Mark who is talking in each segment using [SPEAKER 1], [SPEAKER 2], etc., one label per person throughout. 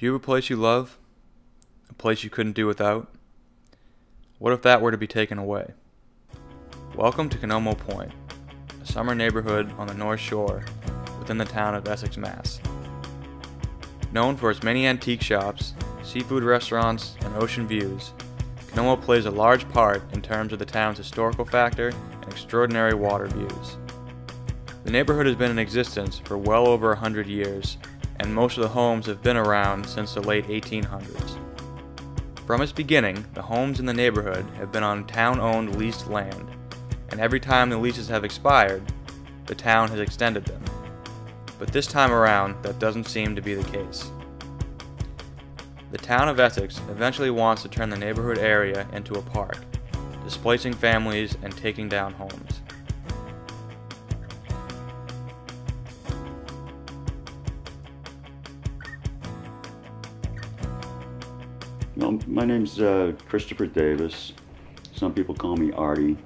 [SPEAKER 1] Do you have a place you love? A place you couldn't do without? What if that were to be taken away? Welcome to Conomo Point, a summer neighborhood on the North Shore within the town of Essex, Mass. Known for its many antique shops, seafood restaurants, and ocean views, Conomo plays a large part in terms of the town's historical factor and extraordinary water views. The neighborhood has been in existence for well over 100 years, and most of the homes have been around since the late 1800s. From its beginning, the homes in the neighborhood have been on town-owned leased land, and every time the leases have expired, the town has extended them. But this time around, that doesn't seem to be the case. The town of Essex eventually wants to turn the neighborhood area into a park, displacing families and taking down homes.
[SPEAKER 2] Well, my name's Christopher Davis. Some people call me Artie.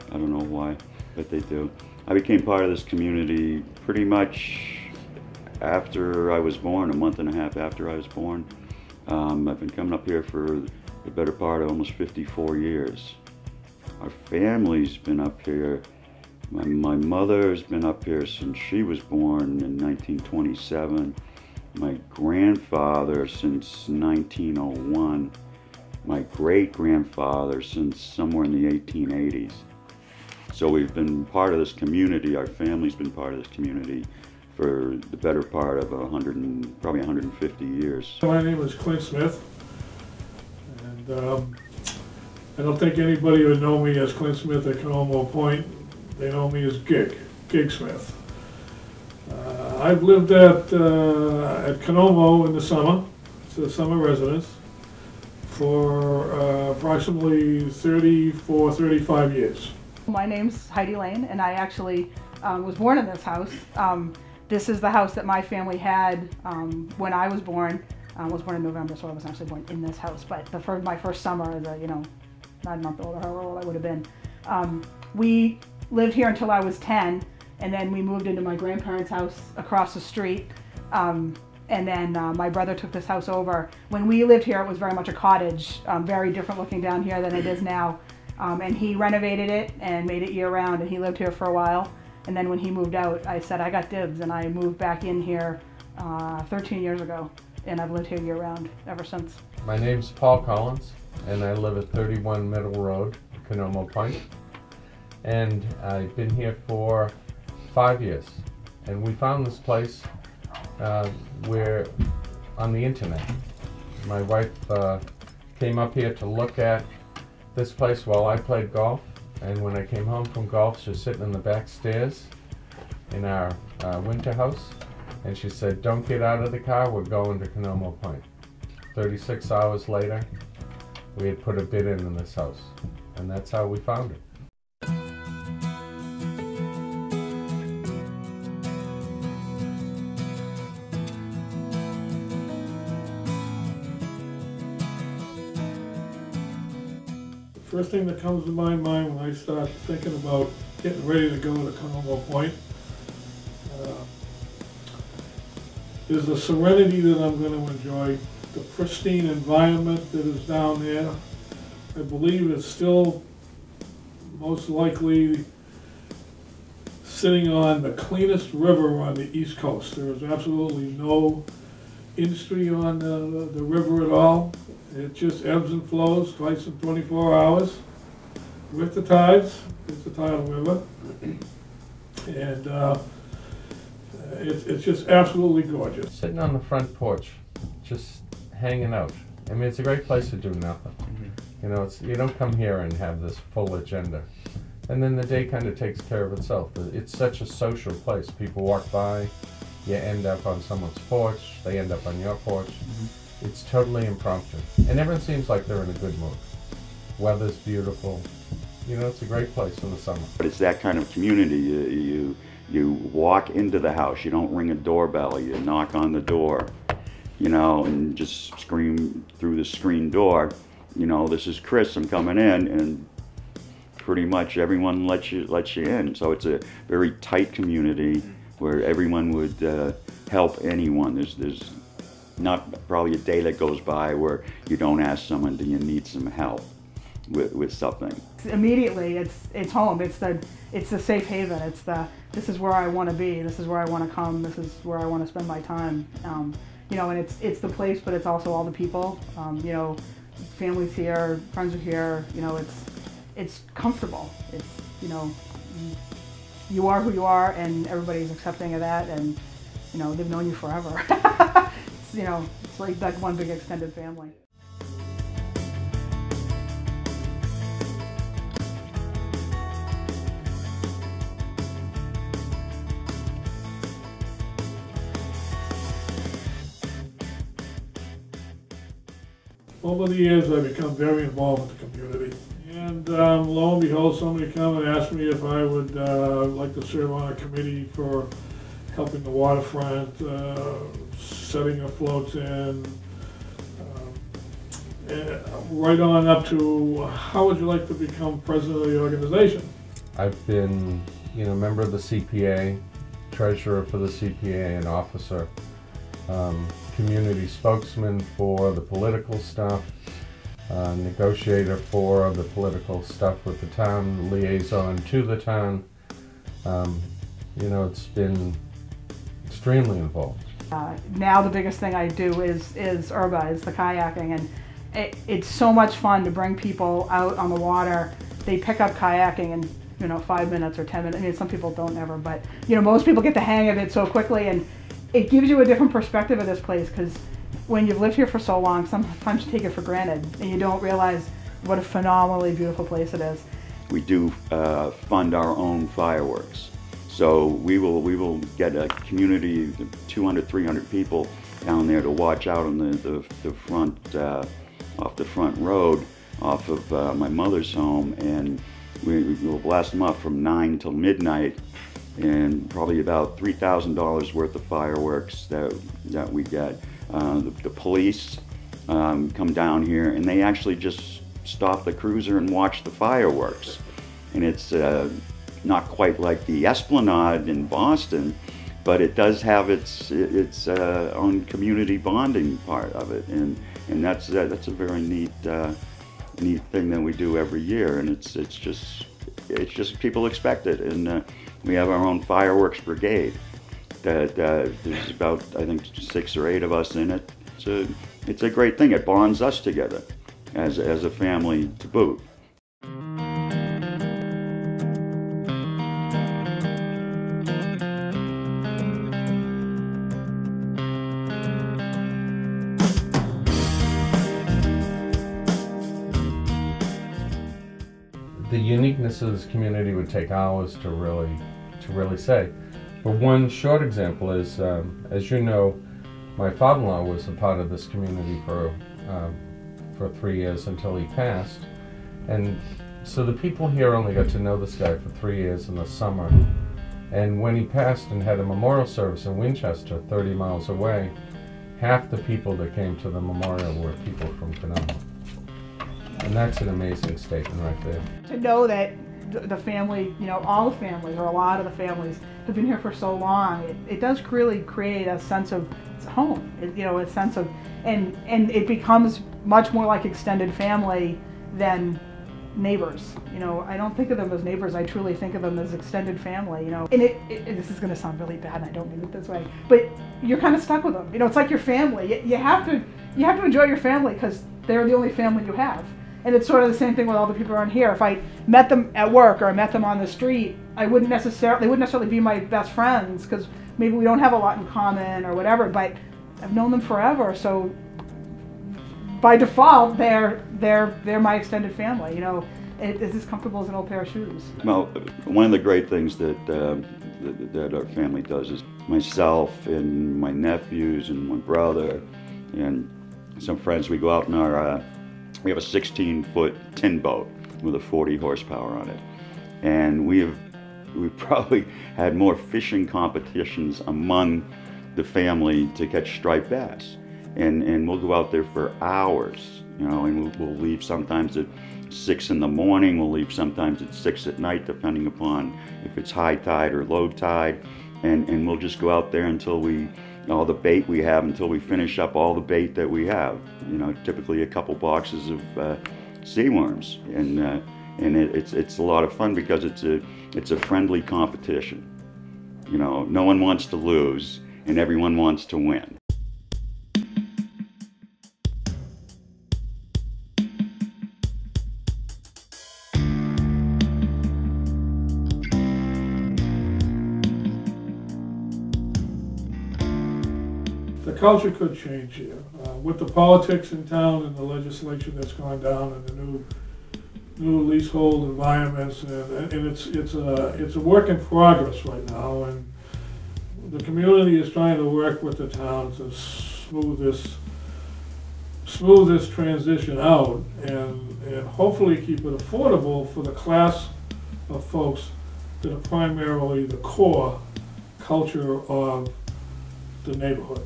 [SPEAKER 2] I don't know why, but they do. I became part of this community pretty much after I was born, a month and a half after I was born. I've been coming up here for the better part of almost 54 years. Our family's been up here. My mother's been up here since she was born in 1927. My grandfather since 1901, my great-grandfather since somewhere in the 1880s. So we've been part of this community, our family's been part of this community for the better part of probably 150 years.
[SPEAKER 3] My name is Clint Smith, and I don't think anybody would know me as Clint Smith at Conomo Point. They know me as Gig Smith. I've lived at Conomo in the summer. It's a summer residence for approximately 35 years.
[SPEAKER 4] My name's Heidi Lane, and I actually was born in this house. This is the house that my family had when I was born. I was born in November, so I wasn't actually born in this house, but my first summer as a 9-month-old or however old I would have been. We lived here until I was 10. And then we moved into my grandparents' house across the street. And then my brother took this house over. When we lived here, it was very much a cottage, very different looking down here than it is now. And he renovated it and made it year-round, and he lived here for a while. And then when he moved out, I said, I got dibs, and I moved back in here 13 years ago. And I've lived here year-round ever since.
[SPEAKER 5] My name's Paul Collins, and I live at 31 Middle Road, Conomo Point. And I've been here for 5 years, and we found this place where on the internet. My wife came up here to look at this place while I played golf, and when I came home from golf, she was sitting in the back stairs in our winter house, and she said, "Don't get out of the car, we're going to Conomo Point." 36 hours later, we had put a bid in this house, and that's how we found it.
[SPEAKER 3] First thing that comes to my mind when I start thinking about getting ready to go to Conomo Point is the serenity that I'm going to enjoy, the pristine environment that is down there. I believe it's still most likely sitting on the cleanest river on the East Coast. There is absolutely no industry on the river at all. It just ebbs and flows twice in 24 hours with the tides. It's the tidal river. And it's just absolutely gorgeous.
[SPEAKER 5] Sitting on the front porch, just hanging out. I mean, it's a great place to do nothing. You know, you don't come here and have this full agenda. And then the day kind of takes care of itself. It's such a social place. People walk by, you end up on someone's porch, they end up on your porch. It's totally impromptu. And everyone seems like they're in a good mood. Weather's beautiful. You know, it's a great place in the summer.
[SPEAKER 2] But it's that kind of community. You walk into the house, you don't ring a doorbell, you knock on the door, you know, and just scream through the screen door, you know, "This is Chris, I'm coming in," and pretty much everyone lets you in. So it's a very tight community where everyone would help anyone. There's not probably a day that goes by where you don't ask someone, do you need some help with something.
[SPEAKER 4] Immediately, it's home. It's the safe haven. This is where I want to be. This is where I want to come. This is where I want to spend my time. You know, and it's the place, but it's also all the people. You know, families here, friends are here. You know, it's comfortable. It's, you know, you are who you are, and everybody's accepting of that, and you know, they've known you forever. You know, it's like that one big extended family.
[SPEAKER 3] Over the years, I've become very involved with the community. And lo and behold, somebody come and asked me if I would like to serve on a committee for helping the waterfront, setting a floats in, right on up to how would you like to become president of the organization?
[SPEAKER 5] I've been, you know, member of the CPA, treasurer for the CPA, and officer, community spokesman for the political stuff, negotiator for the political stuff with the town, liaison to the town. You know, it's been extremely involved.
[SPEAKER 4] Now the biggest thing I do is Urba, is the kayaking, and it's so much fun to bring people out on the water. They pick up kayaking in, you know, 5 minutes or 10 minutes. I mean, some people don't ever, but you know, most people get the hang of it so quickly, and it gives you a different perspective of this place, because when you've lived here for so long, sometimes you take it for granted and you don't realize what a phenomenally beautiful place it is.
[SPEAKER 2] We do fund our own fireworks. So we will get a community of 200, 300 people down there to watch out on the front, off the front road, off of my mother's home, and we'll blast them up from 9 till midnight, and probably about $3,000 worth of fireworks that we get. The police come down here, and they actually just stop the cruiser and watch the fireworks. And it's not quite like the Esplanade in Boston, but it does have its own community bonding part of it, and that's a very neat thing that we do every year, and it's just people expect it, and we have our own fireworks brigade. That there's about, I think, 6 or 8 of us in it. It's a great thing. It bonds us together as a family to boot.
[SPEAKER 5] The uniqueness of this community would take hours to really say. But one short example is, as you know, my father-in-law was a part of this community for 3 years until he passed. And so the people here only got to know this guy for 3 years in the summer. And when he passed and had a memorial service in Winchester, 30 miles away, half the people that came to the memorial were people from Conomo. And that's an amazing statement right there.
[SPEAKER 4] To know that the family, you know, all the families, or a lot of the families, have been here for so long, it does really create a sense of home, you know, a sense of, and it becomes much more like extended family than neighbors. You know, I don't think of them as neighbors, I truly think of them as extended family, you know. And this is gonna sound really bad, and I don't mean it this way, but you're kind of stuck with them. You know, it's like your family. You have to enjoy your family, because they're the only family you have. And it's sort of the same thing with all the people around here. If I met them at work or I met them on the street, they wouldn't necessarily be my best friends, because maybe we don't have a lot in common or whatever, but I've known them forever, so by default, they're my extended family, you know. It's as comfortable as an old pair of shoes.
[SPEAKER 2] Well, one of the great things that our family does is myself and my nephews and my brother and some friends, we go out in our we have a 16-foot tin boat with a 40 horsepower on it. And we've probably had more fishing competitions among the family to catch striped bass. And we'll go out there for hours, you know, and we'll leave sometimes at 6 in the morning, we'll leave sometimes at 6 at night, depending upon if it's high tide or low tide. And we'll just go out there until we all the bait we have until we finish up all the bait that we have. You know, typically a couple boxes of sea worms, and it's a lot of fun because it's a friendly competition. You know, no one wants to lose, and everyone wants to win.
[SPEAKER 3] The culture could change here. With the politics in town and the legislation that's gone down and the new leasehold environments, and it's a work in progress right now, and the community is trying to work with the town to smooth this transition out and hopefully keep it affordable for the class of folks that are primarily the core culture of the neighborhood.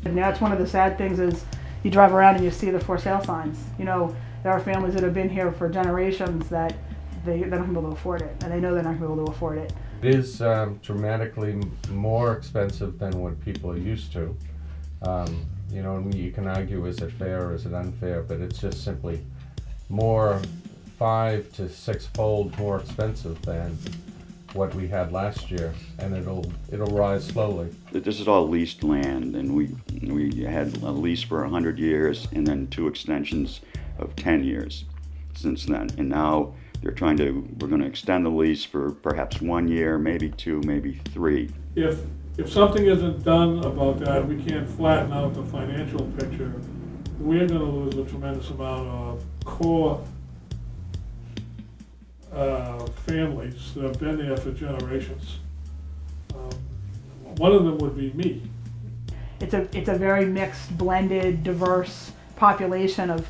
[SPEAKER 4] And that's one of the sad things is you drive around and you see the for sale signs. You know, there are families that have been here for generations that they're not going to be able to afford it, and they know they're not going to be able to afford it.
[SPEAKER 5] It is dramatically more expensive than what people are used to. You know, and you can argue, is it fair or is it unfair, but it's just simply more 5 to 6-fold more expensive than what we had last year, and it'll rise slowly.
[SPEAKER 2] This is all leased land, and we had a lease for 100 years and then 2 extensions of 10 years since then, and now we're going to extend the lease for perhaps 1 year, maybe 2, maybe 3.
[SPEAKER 3] If something isn't done about that, we can't flatten out the financial picture, we're going to lose a tremendous amount of core families that have been there for generations. One of them would be me.
[SPEAKER 4] It's a very mixed, blended, diverse population of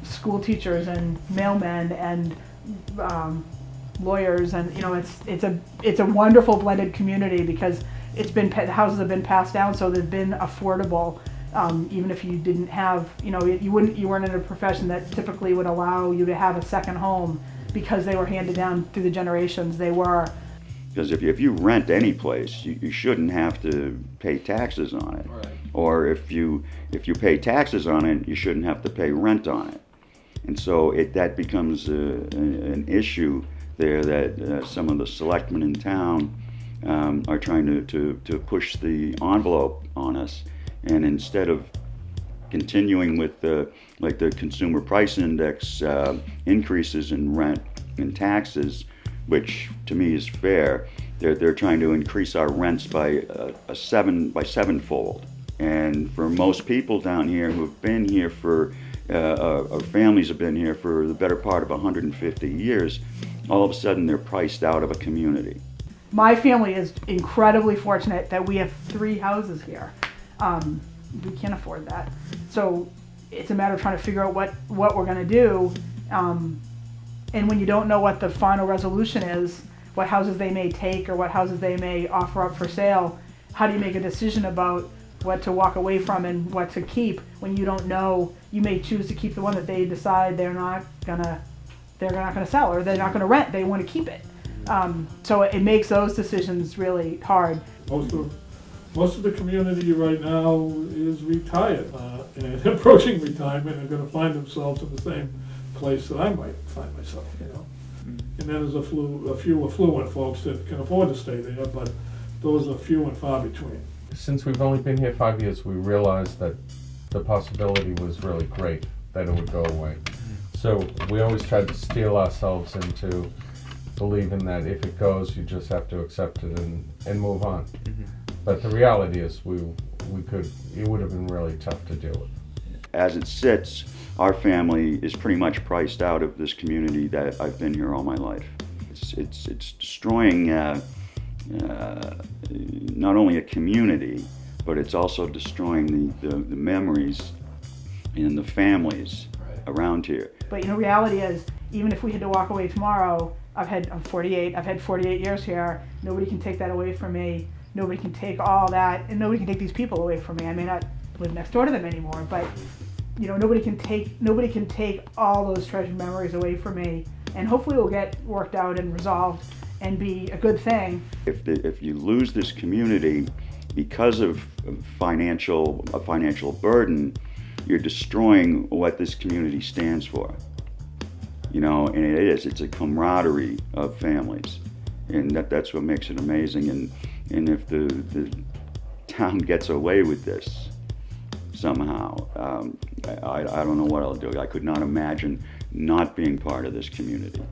[SPEAKER 4] school teachers and mailmen and lawyers, and you know, it's a wonderful blended community because the houses have been passed down, so they've been affordable. Even if you didn't have, you know, you weren't in a profession that typically would allow you to have a second home because they were handed down through the generations. They were.
[SPEAKER 2] Because if you rent any place, you shouldn't have to pay taxes on it.
[SPEAKER 1] Right.
[SPEAKER 2] Or if you pay taxes on it, you shouldn't have to pay rent on it. And so that becomes an issue there that some of the selectmen in town are trying to push the envelope on us. And instead of continuing with the consumer price index increases in rent and taxes, which to me is fair, they're trying to increase our rents by sevenfold. And for most people down here who've been here for our families have been here for the better part of 150 years, all of a sudden they're priced out of a community.
[SPEAKER 4] My family is incredibly fortunate that we have 3 houses here. We can't afford that. So it's a matter of trying to figure out what we're going to do. And when you don't know what the final resolution is, what houses they may take or what houses they may offer up for sale, how do you make a decision about what to walk away from and what to keep when you don't know? You may choose to keep the one that they decide they're not gonna sell, or they're not gonna rent. They want to keep it. So it makes those decisions really hard.
[SPEAKER 3] Most of the community right now is retired and approaching retirement and going to find themselves in the same place that I might find myself, you know. And then there's a few affluent folks that can afford to stay there, but those are few and far between.
[SPEAKER 5] Since we've only been here 5 years, we realized that the possibility was really great that it would go away. So we always tried to steel ourselves into believing that if it goes, you just have to accept it and move on. But the reality is it would have been really tough to deal with.
[SPEAKER 2] As it sits, our family is pretty much priced out of this community that I've been here all my life. It's destroying not only a community, but it's also destroying the memories and the families around here.
[SPEAKER 4] But you know, reality is, even if we had to walk away tomorrow, I'm 48, I've had 48 years here, nobody can take that away from me. Nobody can take all that, and nobody can take these people away from me. I may not live next door to them anymore, but you know, nobody can take all those treasured memories away from me. And hopefully, it will get worked out and resolved and be a good thing.
[SPEAKER 2] If you lose this community, because of a financial burden, you're destroying what this community stands for. You know, and it's a camaraderie of families, and that's what makes it amazing. And if the town gets away with this somehow, I don't know what I'll do. I could not imagine not being part of this community.